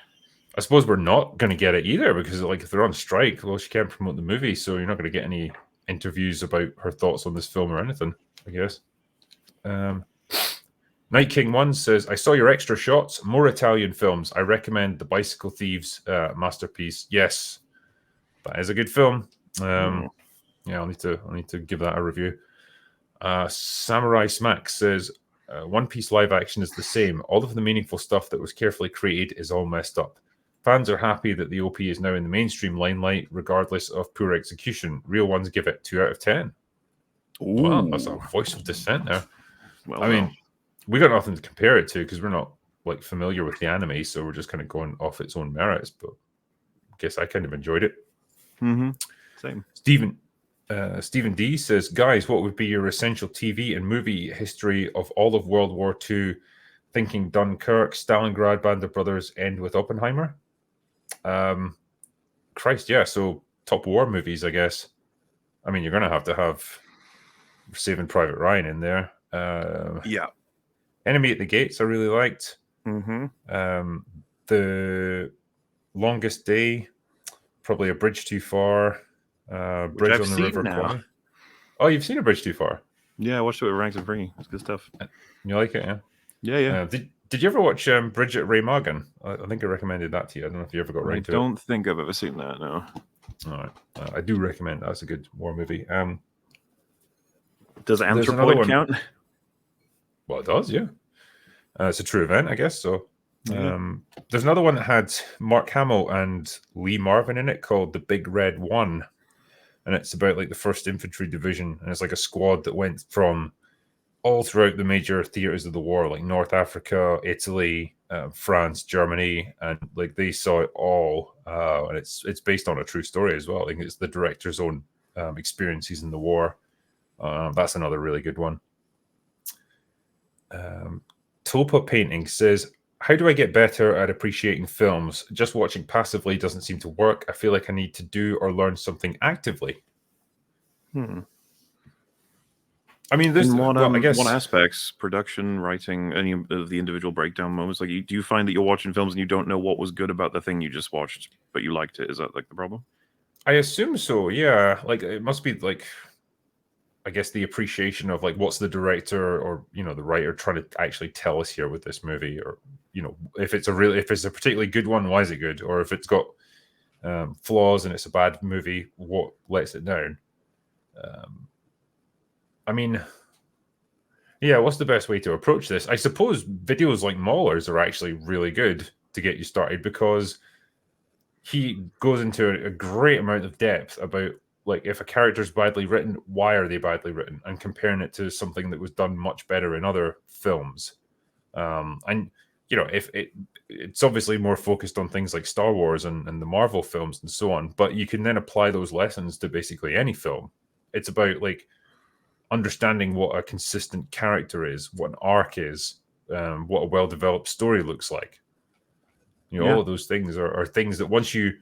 I suppose we're not going to get it either because, like, if they're on strike, well, she can't promote the movie, so you're not going to get any interviews about her thoughts on this film or anything, I guess. Night King 1 says, I saw your extra shots, more Italian films. I recommend The Bicycle Thieves masterpiece. Yes, that is a good film. Yeah, I'll need to give that a review. Samurai Smack says, One Piece live action is the same. All of the meaningful stuff that was carefully created is all messed up. Fans are happy that the OP is now in the mainstream limelight, regardless of poor execution. Real ones give it 2 out of 10. Ooh. Well, that's a voice of dissent there. Well, I mean, we got nothing to compare it to because we're not like familiar with the anime, so we're just kind of going off its own merits. But I guess I kind of enjoyed it. Mm-hmm. Same. Stephen D says, guys, what would be your essential TV and movie history of all of World War II thinking Dunkirk, Stalingrad, Band of Brothers end with Oppenheimer. Christ, yeah. So top war movies, I guess. I mean, you're going to have Saving Private Ryan in there. Yeah. Enemy at the Gates, I really liked. Mm-hmm. The Longest Day, probably A Bridge Too Far. Bridge I've on the seen River now. Kwai. Oh, you've seen A Bridge Too Far? Yeah, I watched it with Ranks and Free. It's good stuff. You like it, yeah? Yeah, yeah. Did you ever watch Bridget Ray Morgan? I think I recommended that to you. I don't know if you ever got around to it. I don't think I've ever seen that, no. All right. I do recommend that. It's a good war movie. Does Anthropoid count? Well, it does, yeah. It's a true event, I guess. So there's another one that had Mark Hamill and Lee Marvin in it called The Big Red One. And it's about like the 1st Infantry Division. And it's like a squad that went from all throughout the major theaters of the war, like North Africa, Italy, France, Germany, and like they saw it all. And it's based on a true story as well. I think it's the director's own experiences in the war. That's another really good one. Topa Painting says, how do I get better at appreciating films? Just watching passively doesn't seem to work. I feel like I need to do or learn something actively. I mean, there's what aspects, production, writing, any of the individual breakdown moments? Like, do you find that you're watching films and you don't know what was good about the thing you just watched, but you liked it? Is that like the problem? I assume so. Yeah, like it must be like, I guess the appreciation of like what's the director or the writer trying to actually tell us here with this movie, or if it's a particularly good one, why is it good, or if it's got flaws and it's a bad movie, what lets it down. I mean, yeah, what's the best way to approach this? I suppose videos like Mahler's are actually really good to get you started, because he goes into a great amount of depth about like if a character's badly written, why are they badly written, and comparing it to something that was done much better in other films. And if it's obviously more focused on things like Star Wars and the Marvel films and so on, but you can then apply those lessons to basically any film. It's about like understanding what a consistent character is, what an arc is, what a well-developed story looks like. All of those things are things that once you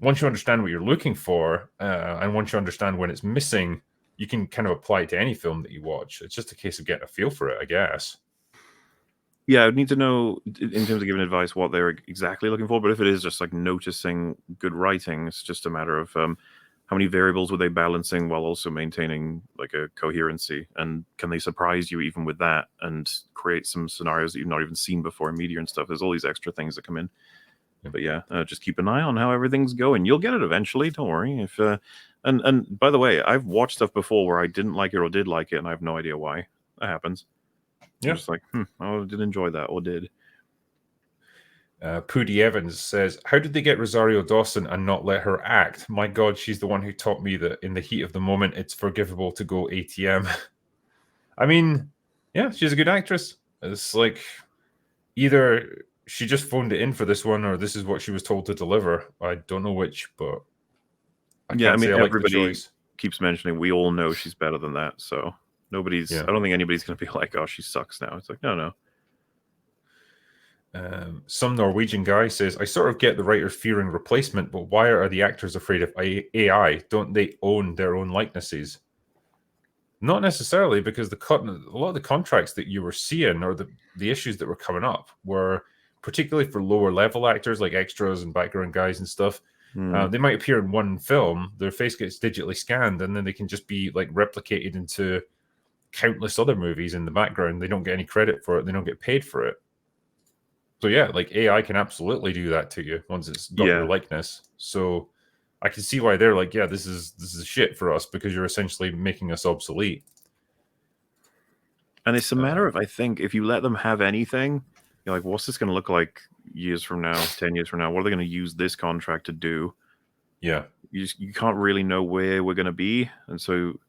understand what you're looking for, and once you understand when it's missing, you can kind of apply it to any film that you watch. It's just a case of getting a feel for it, I guess. Yeah, I would need to know in terms of giving advice what they're exactly looking for. But if it is just like noticing good writing, it's just a matter of how many variables were they balancing while also maintaining like a coherency, and can they surprise you even with that and create some scenarios that you've not even seen before in media and stuff. There's all these extra things that come in. But yeah, just keep an eye on how everything's going. You'll get it eventually. Don't worry. If and by the way, I've watched stuff before where I didn't like it or did like it, and I have no idea why. That happens. Yeah, I'm just like, I did enjoy that or did. Pooty Evans says, how did they get Rosario Dawson and not let her act? My God, she's the one who taught me that in the heat of the moment, it's forgivable to go ATM. I mean, yeah, she's a good actress. It's like either she just phoned it in for this one, or this is what she was told to deliver. I don't know which, but I mean, everybody keeps mentioning we all know she's better than that. So nobody's. I don't think anybody's going to be like, oh, she sucks now. It's like, no. Some Norwegian guy says, I sort of get the writers fearing replacement, but why are the actors afraid of AI? Don't they own their own likenesses? Not necessarily, because a lot of the contracts that you were seeing, or the issues that were coming up, were particularly for lower level actors like extras and background guys and stuff. They might appear in one film, their face gets digitally scanned, and then they can just be like replicated into countless other movies in the background. They don't get any credit for it. They don't get paid for it. So yeah, like AI can absolutely do that to you once it's got your likeness. So I can see why they're like, yeah, this is shit for us, because you're essentially making us obsolete. And it's a matter of, I think, if you let them have anything, you're like, what's this going to look like years from now, 10 years from now? What are they going to use this contract to do? Yeah. You can't really know where we're going to be. And so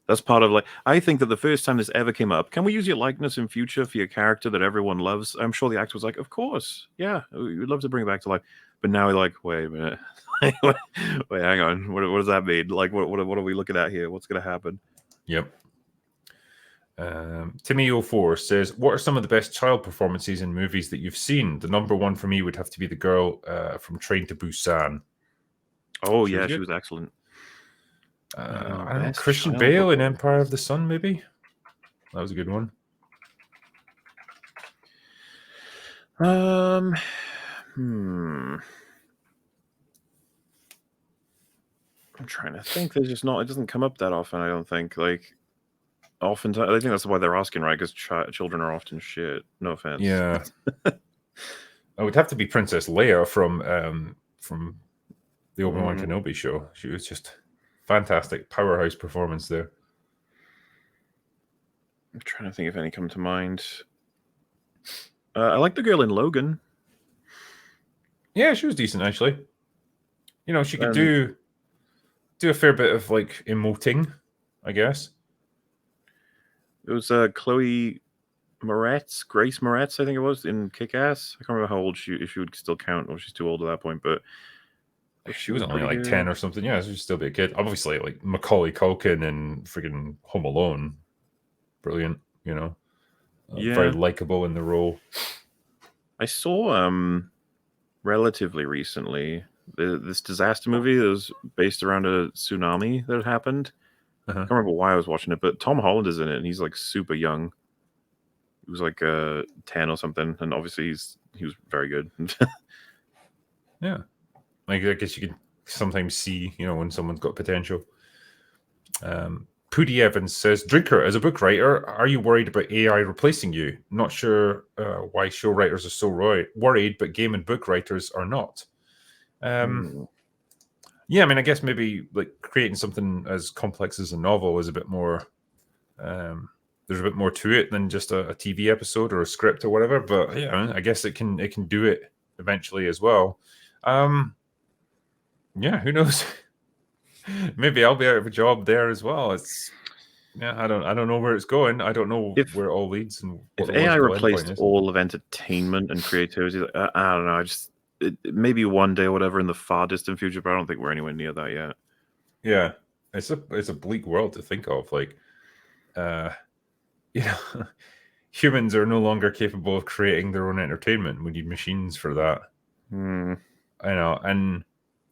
that's part of like, I think that the first time this ever came up, can we use your likeness in future for your character that everyone loves? I'm sure the actor was like, of course. Yeah, we'd love to bring it back to life. But now we're like, wait a minute. wait, hang on. What does that mean? Like, what are we looking at here? What's going to happen? Yep. Timmy04 says, what are some of the best child performances in movies that you've seen? The number one for me would have to be the girl from Train to Busan. Oh, yeah, she was excellent. I don't know, Christian Bale in Empire of the Sun, maybe? That was a good one. I'm trying to think. There's just not. It doesn't come up that often. I don't think. Like, oftentimes, I think that's why they're asking, right? Because children are often shit. No offense. Yeah. I would have to be Princess Leia from the Obi-Wan Kenobi show. She was just fantastic, powerhouse performance there. I'm trying to think if any come to mind. I like the girl in Logan. Yeah, she was decent actually. You know, she could do a fair bit of like emoting, I guess. It was Chloe Moretz, Grace Moretz, I think it was, in Kick-Ass. I can't remember how old if she would still count, or she's too old at that point, but she was only like 10 or something. Yeah, she'd still be a kid. Obviously, like Macaulay Culkin and freaking Home Alone. Brilliant, you know. Very likable in the role. I saw relatively recently this disaster movie that was based around a tsunami that had happened. I can't remember why I was watching it, but Tom Holland is in it, and he's like super young. He was like 10 or something, and obviously he was very good. Yeah, like I guess you can sometimes see, you know, when someone's got potential. Pooty Evans says, Drinker, as a book writer, are you worried about AI replacing you? Not sure why show writers are so worried, but game and book writers are not. Yeah, I mean, I guess maybe like creating something as complex as a novel is a bit more. There's a bit more to it than just a TV episode or a script or whatever. But yeah, I guess it can do it eventually as well. Yeah, who knows? Maybe I'll be out of a job there as well. I don't know where it's going. I don't know where it all leads and what if AI replaced all of entertainment and creativity. I don't know. Maybe one day or whatever in the far distant future, but I don't think we're anywhere near that yet. Yeah, it's a bleak world to think of. Like, you know, humans are no longer capable of creating their own entertainment. We need machines for that. I know, and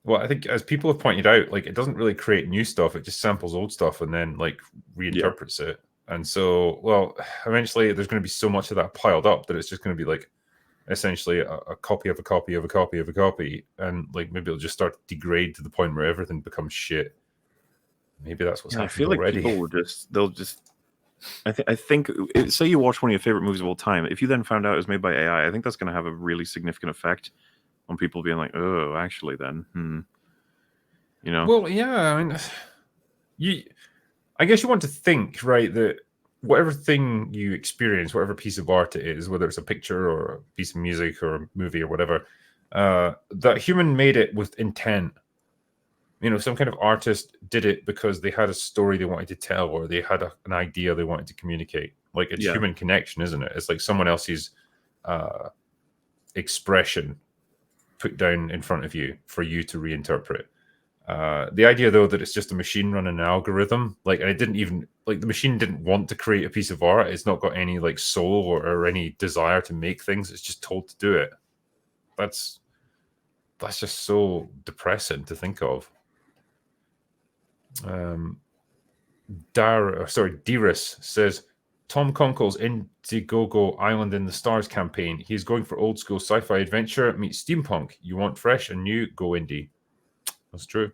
well, I think as people have pointed out, like it doesn't really create new stuff; it just samples old stuff and then like reinterprets it. And so, well, eventually there's going to be so much of that piled up that it's just going to be like essentially a copy of a copy of a copy of a copy, and like maybe it'll just start to degrade to the point where everything becomes shit. Maybe that's what's happening. I feel like already. People they'll just. I think say you watch one of your favorite movies of all time. If you then found out it was made by AI, I think that's going to have a really significant effect on people being like, "Oh, actually, then, you know." Well, yeah, I mean, I guess you want to think, right, that whatever thing you experience, whatever piece of art it is, whether it's a picture or a piece of music or a movie or whatever, that human made it with intent. You know, some kind of artist did it because they had a story they wanted to tell, or they had an idea they wanted to communicate. Like it's human connection, isn't it? It's like someone else's expression put down in front of you for you to reinterpret. The idea, though, that it's just a machine running an algorithm, like, and it didn't even like the machine didn't want to create a piece of art. It's not got any like soul or any desire to make things. It's just told to do it. That's just so depressing to think of. Dyrus says Tom Conkle's Indiegogo Island in the Stars campaign. He's going for old school sci-fi adventure meets steampunk. You want fresh and new? Go indie. That's true.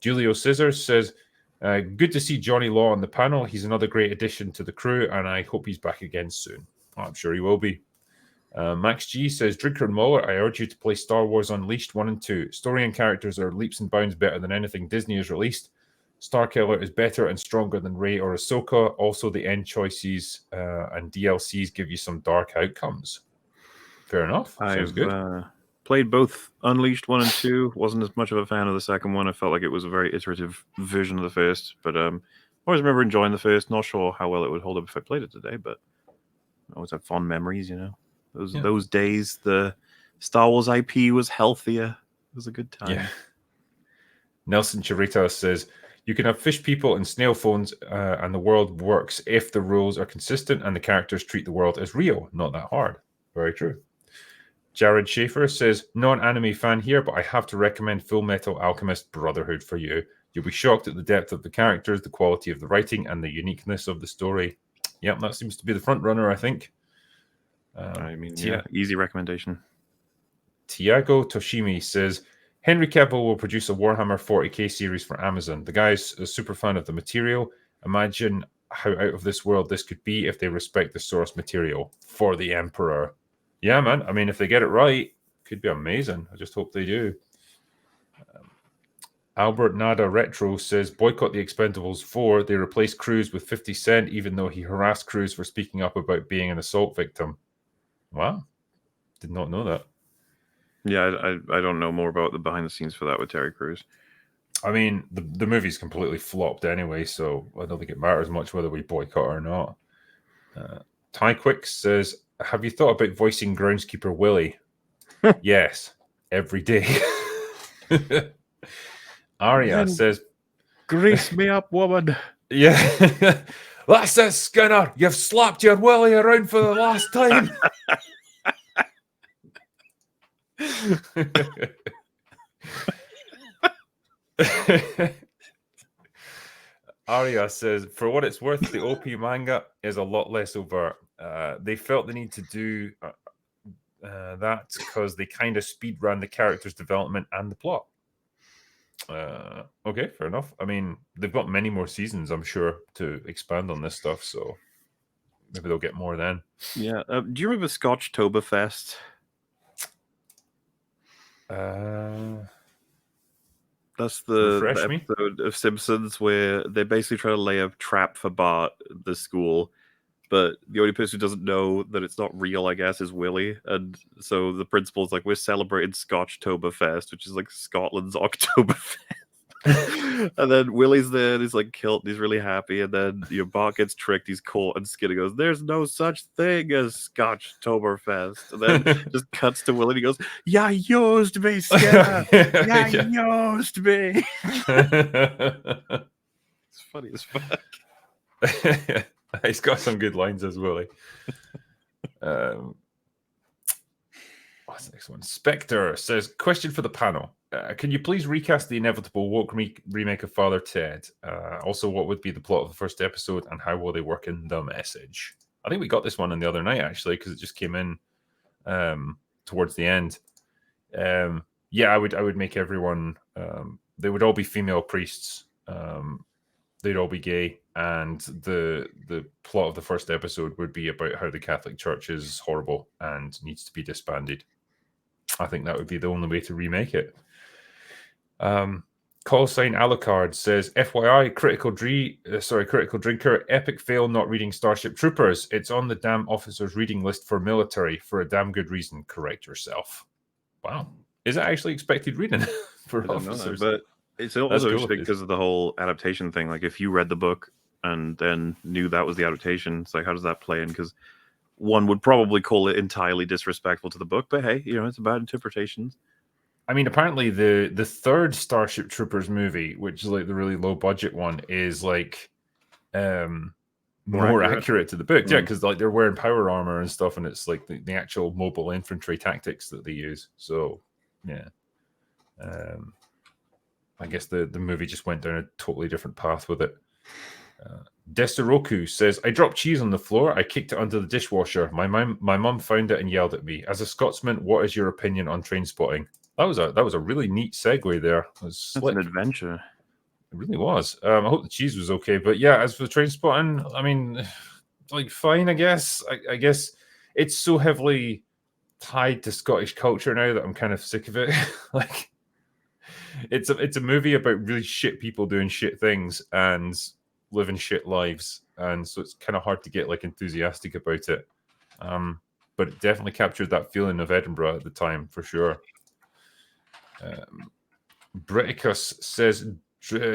Julio Scissors says, good to see Johnny Law on the panel. He's another great addition to the crew, and I hope he's back again soon. I'm sure he will be. Max G says, Drinker and Muller, I urge you to play Star Wars Unleashed 1 and 2. Story and characters are leaps and bounds better than anything Disney has released. Starkiller is better and stronger than Rey or Ahsoka. Also, the end choices and DLCs give you some dark outcomes. Fair enough. Sounds good. Played both Unleashed 1 and 2. Wasn't as much of a fan of the second one. I felt like it was a very iterative version of the first. But always remember enjoying the first. Not sure how well it would hold up if I played it today, but I always have fond memories, you know. Those days, the Star Wars IP was healthier. It was a good time. Yeah. Nelson Chirita says, You can have fish people and snail phones, and the world works if the rules are consistent and the characters treat the world as real. Not that hard. Very true. Jared Schaefer says, non-anime fan here, but I have to recommend Full Metal Alchemist Brotherhood for you. You'll be shocked at the depth of the characters, the quality of the writing, and the uniqueness of the story. Yep, that seems to be the front runner, I think. Easy recommendation. Tiago Toshimi says, Henry Cavill will produce a Warhammer 40k series for Amazon. The guy's a super fan of the material. Imagine how out of this world this could be if they respect the source material for the Emperor. Yeah, man. I mean, if they get it right, it could be amazing. I just hope they do. Albert Nada Retro says, boycott the Expendables 4. They replaced Cruz with 50 Cent, even though he harassed Cruz for speaking up about being an assault victim. Wow. Did not know that. Yeah, I don't know more about the behind the scenes for that with Terry Crews. I mean, the movie's completely flopped anyway, so I don't think it matters much whether we boycott or not. Ty Quick says, have you thought about voicing groundskeeper Willie? Yes, every day. Arya says, grease me up, woman. Yeah. That's it, Skinner. You've slapped your Willie around for the last time. Arya says, for what it's worth, the OP manga is a lot less overt. They felt the need to do that because they kind of speed ran the character's development and the plot. Okay, fair enough. I mean, they've got many more seasons, I'm sure, to expand on this stuff, so maybe they'll get more then. Yeah. Do you remember Scotchtoberfest? That's the episode of Simpsons where they basically try to lay a trap for Bart, the school, but the only person who doesn't know that it's not real, I guess, is Willie. And so the principal's like, we're celebrating Scotchtoberfest, which is like Scotland's Oktoberfest. And then Willie's there and he's like killed and he's really happy, and then Bart gets tricked, he's caught, and Skinner goes, there's no such thing as Scotchtoberfest. And then just cuts to Willie and he goes, you used me, Skinner. You used me. It's funny as fuck. He's got some good lines as Willie. What's the next one? Spectre says, question for the panel. Can you please recast the inevitable woke remake of Father Ted? Also, what would be the plot of the first episode and how will they work in the message? I think we got this one on the other night, actually, because it just came in towards the end. Yeah, I would make everyone, they would all be female priests. They'd all be gay. And the plot of the first episode would be about how the Catholic Church is horrible and needs to be disbanded. I think that would be the only way to remake it. Call sign Alucard says, FYI, critical drinker, epic fail not reading Starship Troopers. It's on the damn officer's reading list for military for a damn good reason. Correct yourself. Wow. Is it actually expected reading for officers? But it's also interesting because of the whole adaptation thing. Like, if you read the book and then knew that was the adaptation, it's like, how does that play in? Because one would probably call it entirely disrespectful to the book, but hey, it's about interpretations. I mean, apparently the third Starship Troopers movie, which is like the really low budget one, is like more accurate to the book. Yeah, because like they're wearing power armor and stuff, and it's like the actual mobile infantry tactics that they use. So yeah, I guess the movie just went down a totally different path with it. Desiroku says, I dropped cheese on the floor. I kicked it under the dishwasher. My mum found it and yelled at me. As a Scotsman, what is your opinion on Trainspotting? That was a really neat segue there. It's an adventure. It really was. I hope the cheese was okay. But yeah, as for Trainspotting, I mean, like, fine, I guess. I guess it's so heavily tied to Scottish culture now that I'm kind of sick of it. Like, it's a movie about really shit people doing shit things and living shit lives, and so it's kind of hard to get like enthusiastic about it. But it definitely captured that feeling of Edinburgh at the time for sure. Briticus says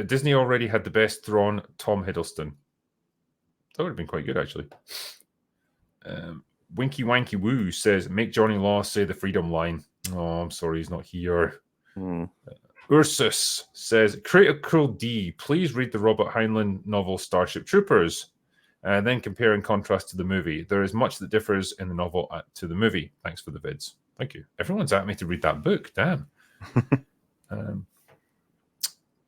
Disney already had the best Thrawn, Tom Hiddleston. That would have been quite good, actually. Winky Wanky Woo says, make Johnny Law say the freedom line. Oh, I'm sorry, he's not here. Ursus says, Critical D, please read the Robert Heinlein novel Starship Troopers, and then compare and contrast to the movie. There is much that differs in the novel to the movie. Thanks for the vids. Thank you. Everyone's at me to read that book. Damn.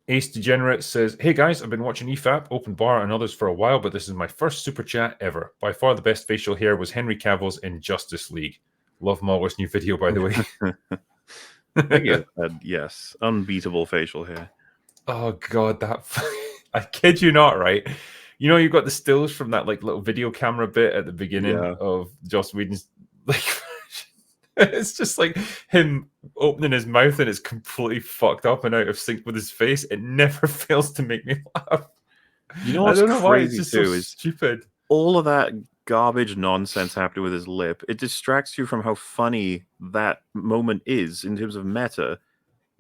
Ace Degenerate says, hey guys, I've been watching EFAP, Open Bar, and others for a while, but this is my first super chat ever. By far the best facial hair was Henry Cavill's in Justice League. Love Mauler's new video, by the way. Thank you. Yes, unbeatable facial hair. Oh god, that I kid you not, right? You know, you've got the stills from that like little video camera bit at the beginning of Joss Whedon's like it's just like him opening his mouth and it's completely fucked up and out of sync with his face. It never fails to make me laugh. You know what's crazy why. It's just too so is stupid. All of that garbage nonsense happening with his lip. It distracts you from how funny that moment is in terms of meta.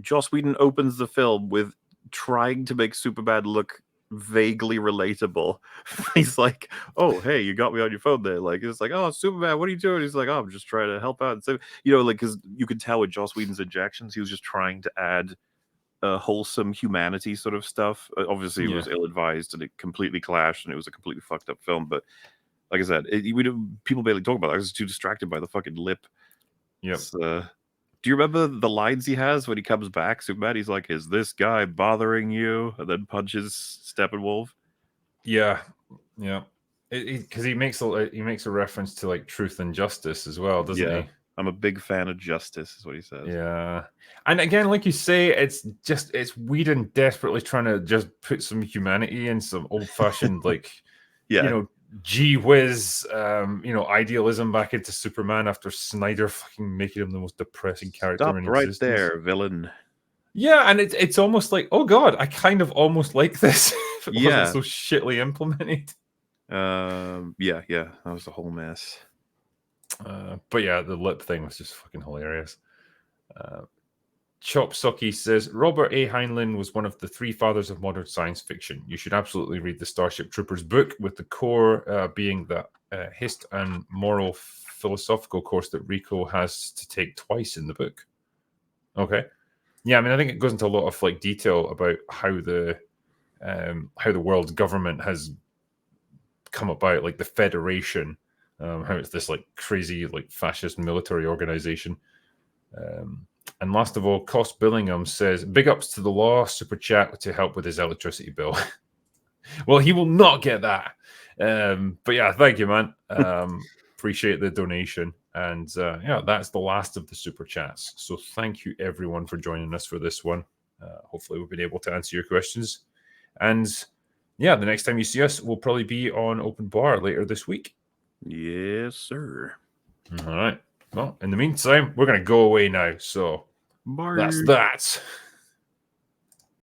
Joss Whedon opens the film with trying to make Superbad look vaguely relatable. He's like, oh, hey, you got me on your phone there. Like, it's like, oh, Superbad, what are you doing? He's like, oh, I'm just trying to help out. And so, you know, like, because you could tell with Joss Whedon's injections, he was just trying to add wholesome humanity sort of stuff. Obviously, it was ill-advised and it completely clashed and it was a completely fucked up film. But like I said, people barely talk about it. I was too distracted by the fucking lip. Yep. Do you remember the lines he has when he comes back, Superman? He's like, is this guy bothering you? And then punches Steppenwolf. Yeah. Because he makes a reference to like truth and justice as well, doesn't he? I'm a big fan of justice, is what he says. Yeah. And again, like you say, it's Whedon desperately trying to just put some humanity in some old-fashioned like you know, gee whiz, idealism back into Superman after Snyder fucking making him the most depressing character in existence. Right there, villain. Yeah, and it's almost like, oh god, I kind of almost like this if it wasn't so shittily implemented. That was a whole mess. But yeah, the lip thing was just fucking hilarious. Chop Sucky says, Robert A. Heinlein was one of the three fathers of modern science fiction. You should absolutely read the Starship Troopers book, with the core being the hist and moral philosophical course that Rico has to take twice in the book. Okay. Yeah, I mean, I think it goes into a lot of like detail about how the world's government has come about, like the Federation, how it's this like crazy like fascist military organization. And last of all, Cost Billingham says, big ups to the law, super chat to help with his electricity bill. Well, he will not get that. But yeah, thank you, man. Appreciate the donation. And that's the last of the super chats. So thank you, everyone, for joining us for this one. Hopefully we've been able to answer your questions. And yeah, the next time you see us, we'll probably be on Open Bar later this week. Yes, sir. All right. Well, in the meantime, we're going to go away now. So bye. That's that.